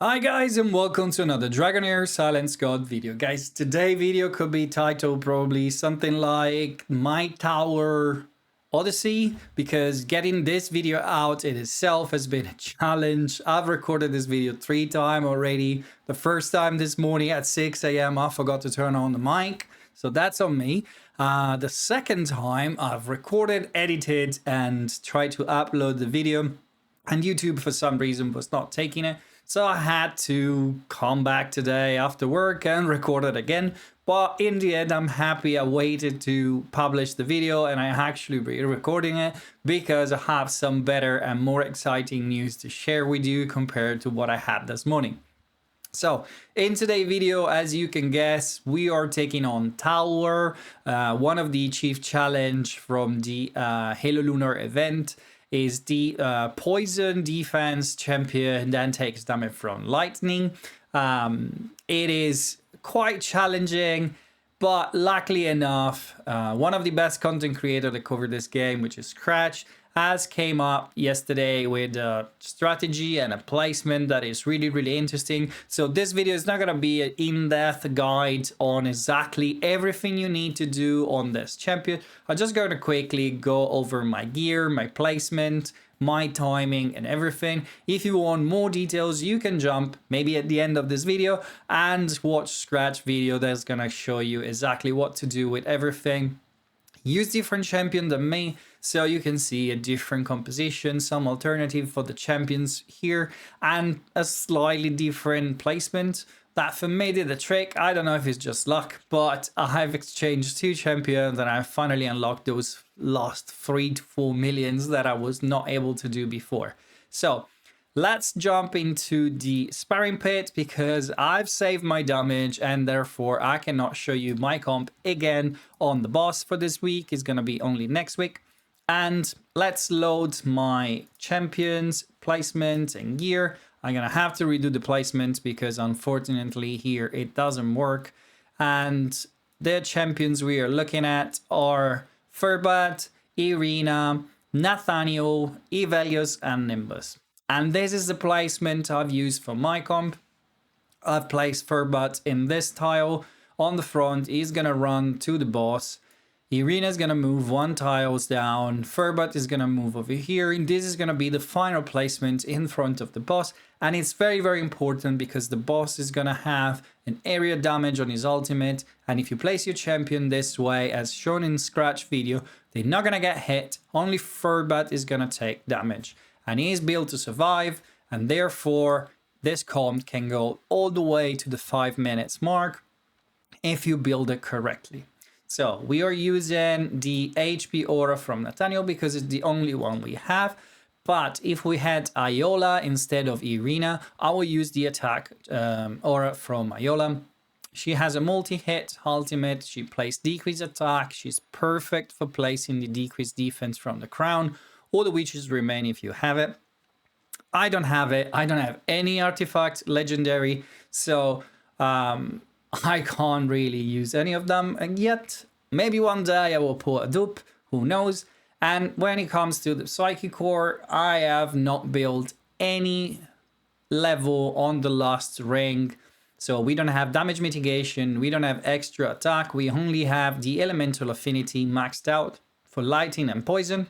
Hi guys and welcome to another Dragonheir Silence God video. Guys, today's video could be titled probably something like My Tower Odyssey, because getting this video out in itself has been a challenge. I've recorded this video 3 times already. The first time this morning at 6 a.m. I forgot to turn on the mic, so that's on me. The second time I've recorded, edited and tried to upload the video, and YouTube for some reason was not taking it. So I had to come back today after work and record it again. But in the end, I'm happy I waited to publish the video and I actually re-recording it because I have some better and more exciting news to share with you compared to what I had this morning. So in today's video, as you can guess, we are taking on TALWER, one of the chief challenge from the Halo Lunar event. Is the poison defense champion that takes damage from lightning. It is quite challenging, but luckily enough, one of the best content creators that covered this game, which is Scratch, has came up yesterday with a strategy and a placement that is really interesting. So this video is not going to be an in-depth guide on exactly everything you need to do on this champion. I'm just going to quickly go over my gear, my placement, my timing and everything. If you want more details, you can jump maybe at the end of this video and watch Scratch video that's going to show you exactly what to do with everything. Use different champion than me, so you can see a different composition, some alternative for the champions here, and a slightly different placement. That for me did the trick. I don't know if it's just luck, but I've exchanged 2 champions and I finally unlocked those last 3 to 4 millions that I was not able to do before. So let's jump into the sparring pit because I've saved my damage and therefore I cannot show you my comp again on the boss for this week. It's going to be only next week. And let's load my champions, placement and gear. I'm going to have to redo the placement because unfortunately here it doesn't work. And the champions we are looking at are Furbat, Irina, Nathaniel, Evelios and Nimbus. And this is the placement I've used for my comp. I've placed Furbat in this tile on the front. He's going to run to the boss. Irina is going to move 1 tiles down. Furbat is going to move over here. And this is going to be the final placement in front of the boss. And it's very important because the boss is going to have an area damage on his ultimate. And if you place your champion this way, as shown in Scratch video, they're not going to get hit. Only Furbat is going to take damage. And he is built to survive, and therefore this comp can go all the way to the 5 minutes mark if you build it correctly. So we are using the HP aura from Nathaniel because it's the only one we have. But if we had Iola instead of Irina, I will use the attack aura from Iola. She has a multi-hit ultimate. She plays decreased attack. She's perfect for placing the decreased defense from the crown. All the witches remain if you have it. I don't have it. I don't have any artifact legendary, so I can't really use any of them. And yet, maybe one day I will pull a dupe, who knows. And when it comes to the Psychic Core, I have not built any level on the last ring. So we don't have damage mitigation, we don't have extra attack, we only have the Elemental Affinity maxed out for lightning and poison.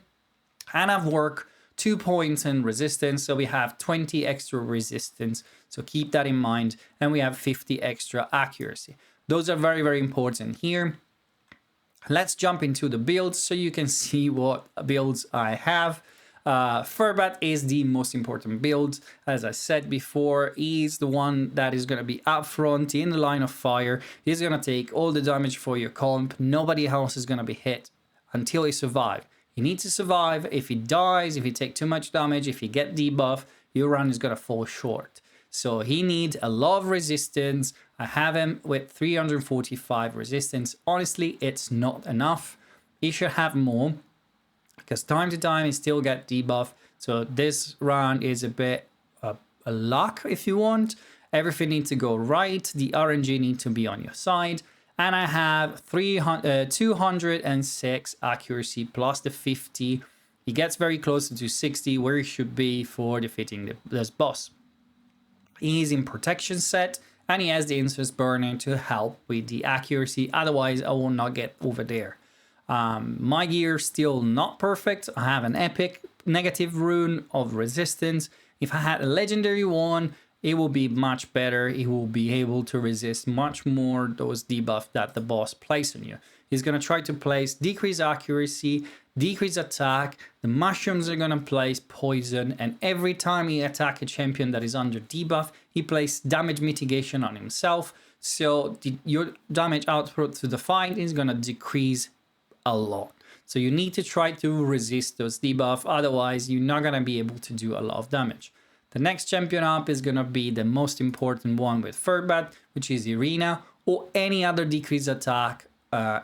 And I've worked 2 points in resistance, so we have 20 extra resistance. So keep that in mind. And we have 50 extra accuracy. Those are very important here. Let's jump into the builds so you can see what builds I have. Furbat is the most important build. As I said before, he's the one that is going to be up front in the line of fire. He's going to take all the damage for your comp. Nobody else is going to be hit until he survives. He needs to survive. If he dies, if he takes too much damage, if he get debuff, your run is going to fall short. So he needs a lot of resistance. I have him with 345 resistance. Honestly, it's not enough. He should have more because time to time he still get debuff. So this round is a bit a luck if you want. Everything needs to go right. The RNG needs to be on your side. And I have 206 accuracy plus the 50. He gets very close to 60 where he should be for defeating this boss. He's in protection set, and he has the Incest Burner to help with the accuracy. Otherwise, I will not get over there. My gear still not perfect. I have an epic negative rune of resistance. If I had a legendary one, it will be much better. It will be able to resist much more those debuffs that the boss places on you. He's going to try to place decrease accuracy, decrease attack. The mushrooms are going to place poison, and every time he attacks a champion that is under debuff, he places damage mitigation on himself. So your damage output to the fight is going to decrease a lot. So you need to try to resist those debuffs, otherwise you're not going to be able to do a lot of damage. The next champion up is going to be the most important one with Furbat, which is Irina, or any other decreased attack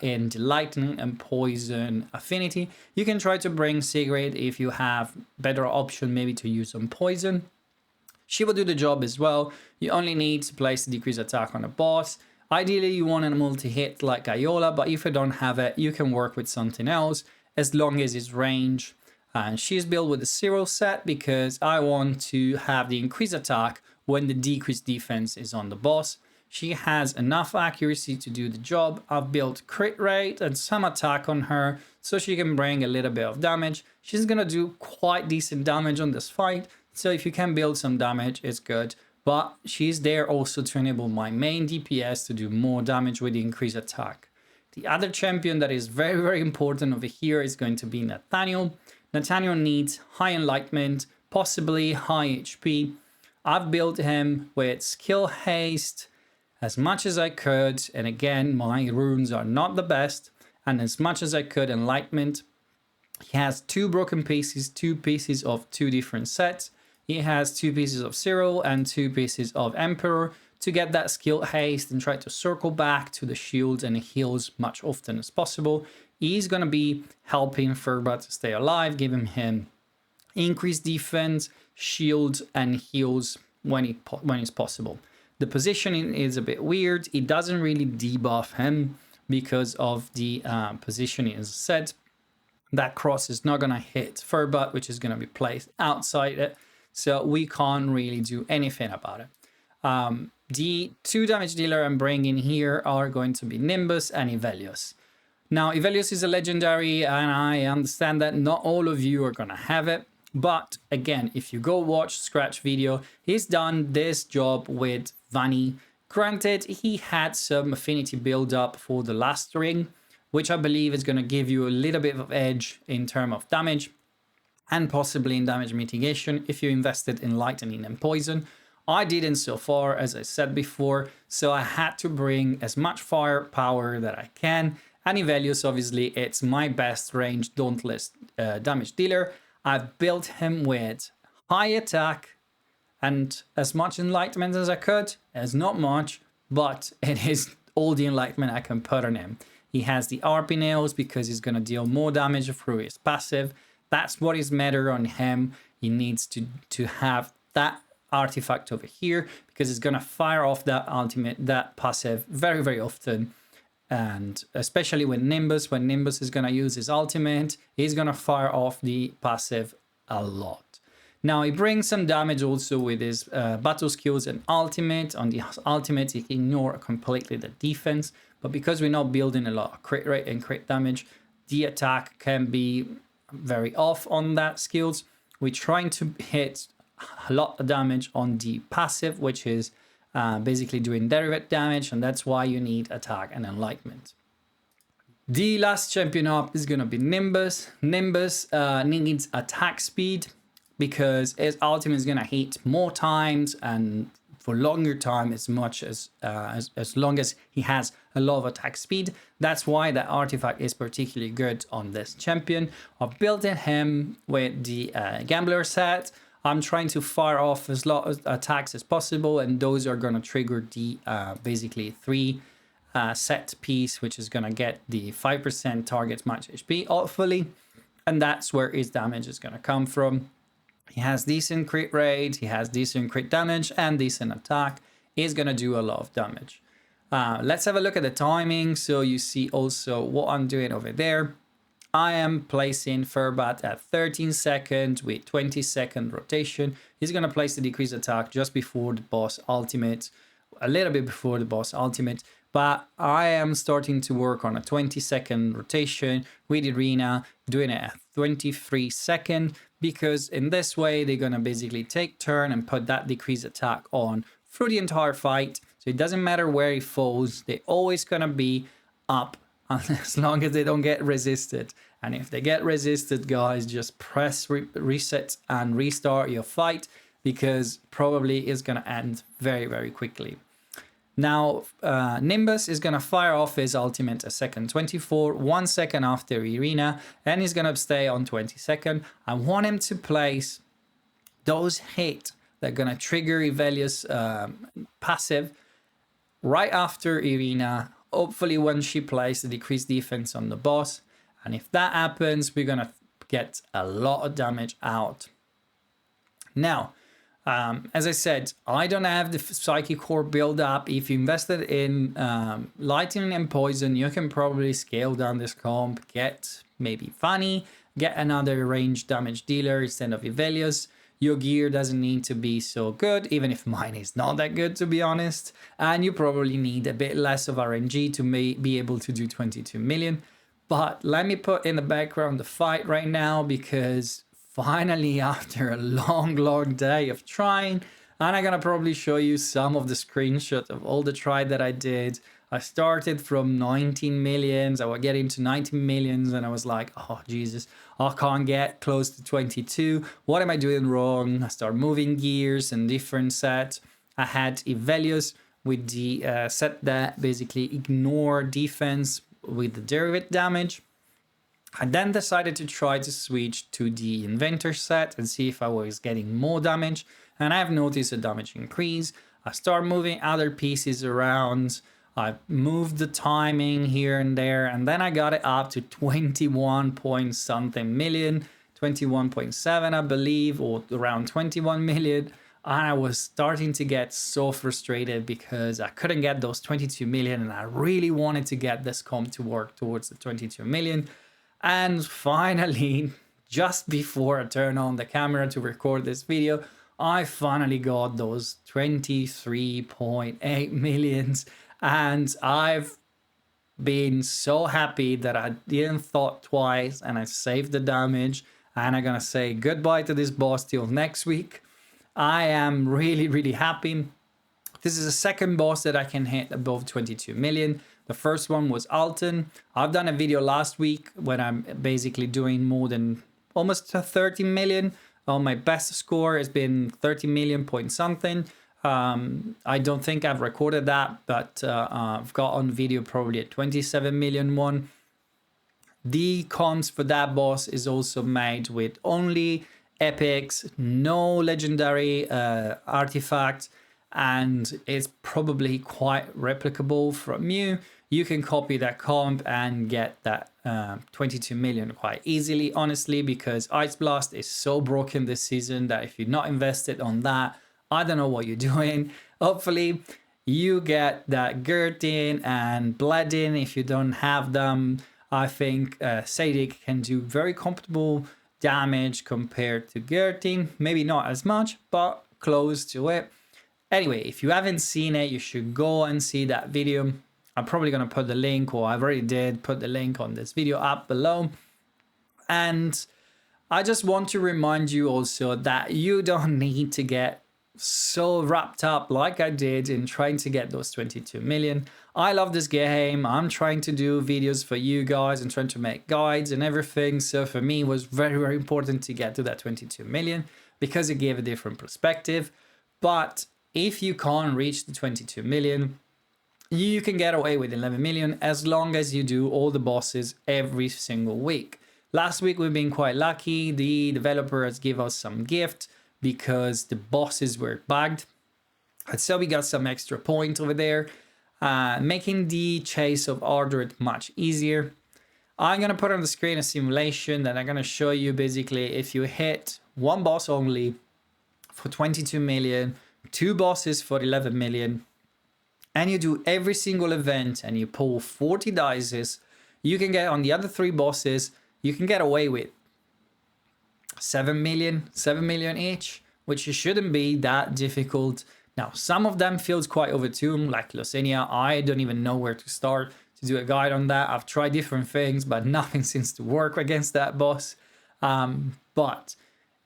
in the lightning and poison affinity. You can try to bring Sigrid if you have better option maybe to use some poison. She will do the job as well. You only need to place the decreased attack on a boss. Ideally, you want a multi-hit like Iola, but if you don't have it, you can work with something else as long as it's range. And she's built with a 0 set because I want to have the increased attack when the decreased defense is on the boss. She has enough accuracy to do the job. I've built crit rate and some attack on her so she can bring a little bit of damage. She's gonna do quite decent damage on this fight, so if you can build some damage, it's good. But she's there also to enable my main DPS to do more damage with the increased attack. The other champion that is very, very important over here is going to be Nathaniel. Nathaniel needs high enlightenment, possibly high HP. I've built him with skill haste as much as I could, and again my runes are not the best, and as much as I could enlightenment. He has 2 broken pieces, 2 pieces of 2 different sets. He has 2 pieces of Cyril and 2 pieces of Emperor to get that skill haste and try to circle back to the shield and heals much often as possible. He's going to be helping Furbat to stay alive, giving him increased defense, shield, and heals when it's possible. The positioning is a bit weird. It doesn't really debuff him because of the positioning as set. That cross is not going to hit Furbat, which is going to be placed outside it. So we can't really do anything about it. The 2 damage dealer I'm bringing here are going to be Nimbus and Ivelios. Now, Ivelios is a legendary, and I understand that not all of you are going to have it. But again, if you go watch Scratch video, he's done this job with Vanni. Granted, he had some affinity build up for the last ring, which I believe is going to give you a little bit of edge in terms of damage and possibly in damage mitigation if you invested in lightning and poison. I didn't so far, as I said before, so I had to bring as much firepower that I can. And Ivelios, obviously, it's my best range dauntless damage dealer. I've built him with high attack and as much enlightenment as I could. It's not much, but it is all the enlightenment I can put on him. He has the RP nails because he's going to deal more damage through his passive. That's what is matter on him. He needs to have that artifact over here because it's going to fire off that ultimate, that passive very, very often. And especially when Nimbus is going to use his ultimate, he's going to fire off the passive a lot. Now, he brings some damage also with his battle skills and ultimate. On the ultimate, he can ignore completely the defense. But because we're not building a lot of crit rate and crit damage, the attack can be very off on that skills. We're trying to hit a lot of damage on the passive, which is basically doing derivative damage, and that's why you need attack and enlightenment. The last champion up is going to be Nimbus. Nimbus needs attack speed because his ultimate is going to hit more times and for longer time as long as he has a lot of attack speed. That's why that artifact is particularly good on this champion. I've built him with the Gambler set. I'm trying to fire off as lot of attacks as possible, and those are going to trigger the basically 3 set piece, which is going to get the 5% target match HP, hopefully, and that's where his damage is going to come from. He has decent crit rate, he has decent crit damage, and decent attack. He's going to do a lot of damage. Let's have a look at the timing, so you see also what I'm doing over there. I am placing Furbat at 13 seconds with 20-second rotation. He's going to place the decrease attack just before the boss ultimate, a little bit before the boss ultimate, but I am starting to work on a 20-second rotation with Irina, doing it at 23 seconds, because in this way they're going to basically take turn and put that decrease attack on through the entire fight. So it doesn't matter where he falls, they're always going to be up as long as they don't get resisted. And if they get resisted, guys, just press reset and restart your fight, because probably it's going to end very, very quickly. Now, Nimbus is going to fire off his ultimate at second 24, 1 second after Irina, and he's going to stay on 20 seconds. I want him to place those hits that are going to trigger Ivelia's passive right after Irina, hopefully when she plays the decreased defense on the boss. And if that happens, we're going to get a lot of damage out. Now, as I said, I don't have the Psychic Core build up. If you invested in Lightning and Poison, you can probably scale down this comp, get maybe Fanny, get another range damage dealer instead of Ivelios. Your gear doesn't need to be so good, even if mine is not that good, to be honest. And you probably need a bit less of RNG to be able to do 22 million. But let me put in the background the fight right now, because finally, after a long day of trying, and I'm gonna probably show you some of the screenshots of all the try that I did. I started from 19 millions, I was getting to 19 millions, and I was like, oh Jesus, I can't get close to 22. What am I doing wrong? I start moving gears and different sets. I had Ivelios with the set that basically ignore defense with the derivative damage. I then decided to try to switch to the Inventor set and see if I was getting more damage, and I've noticed a damage increase. I start moving other pieces around, I moved the timing here and there, and then I got it up to 21 point something million, 21.7 I believe, or around 21 million. And I was starting to get so frustrated because I couldn't get those 22 million, and I really wanted to get this comp to work towards the 22 million. And finally, just before I turn on the camera to record this video, I finally got those 23.8 millions, and I've been so happy that I didn't thought twice and I saved the damage, and I'm gonna say goodbye to this boss till next week. I am really happy. This is the second boss that I can hit above 22 million. The first one was Alton. I've done a video last week when I'm basically doing more than almost 30 million. My best score has been 30 million point something. I don't think I've recorded that, but I've got on video probably a 27 million one. The comps for that boss is also made with only epics, no legendary artifacts, and it's probably quite replicable from you. You can copy that comp and get that 22 million quite easily, honestly, because Ice Blast is so broken this season that if you're not invested on that, I don't know what you're doing. Hopefully you get that Gurtin and Bleeding. If you don't have them, I think Sadik can do very comfortable damage compared to Gurtin. Maybe not as much, but close to it. Anyway, if you haven't seen it, you should go and see that video. I'm probably going to put the link, or I already did put the link on this video up below. And I just want to remind you also that you don't need to get so wrapped up like I did in trying to get those 22 million. I love this game. I'm trying to do videos for you guys and trying to make guides and everything. So for me, it was very important to get to that 22 million because it gave a different perspective. But if you can't reach the 22 million, you can get away with 11 million as long as you do all the bosses every single week. Last week, we've been quite lucky. The developers give us some gift because the bosses were bugged. So we got some extra points over there, making the chase of Ardred much easier. I'm going to put on the screen a simulation that I'm going to show you basically if you hit one boss only for 22 million, two bosses for 11 million, and you do every single event and you pull 40 dices, you can get on the other three bosses you can get away with 7 million each, which shouldn't be that difficult. Now, some of them feels quite overtuned, like Losenia. I don't even know where to start to do a guide on that. I've tried different things, but nothing seems to work against that boss. But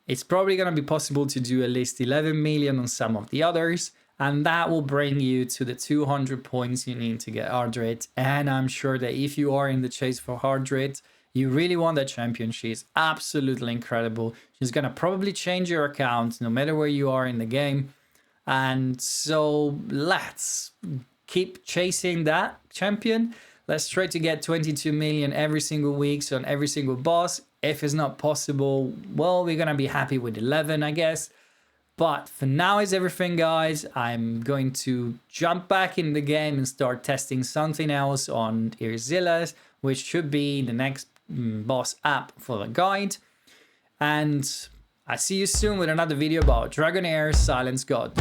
it's probably going to be possible to do at least 11 million on some of the others, and that will bring you to the 200 points you need to get Ardred. And I'm sure that if you are in the chase for Ardred, you really want that champion. She is absolutely incredible. She's going to probably change your account no matter where you are in the game. And so let's keep chasing that champion. Let's try to get 22 million every single week, so on every single boss. If it's not possible, well, we're going to be happy with 11, I guess. But for now is everything, guys. I'm going to jump back in the game and start testing something else on Irzilas, which should be the next boss app for the guide. And I see you soon with another video about Dragonheir Silence God.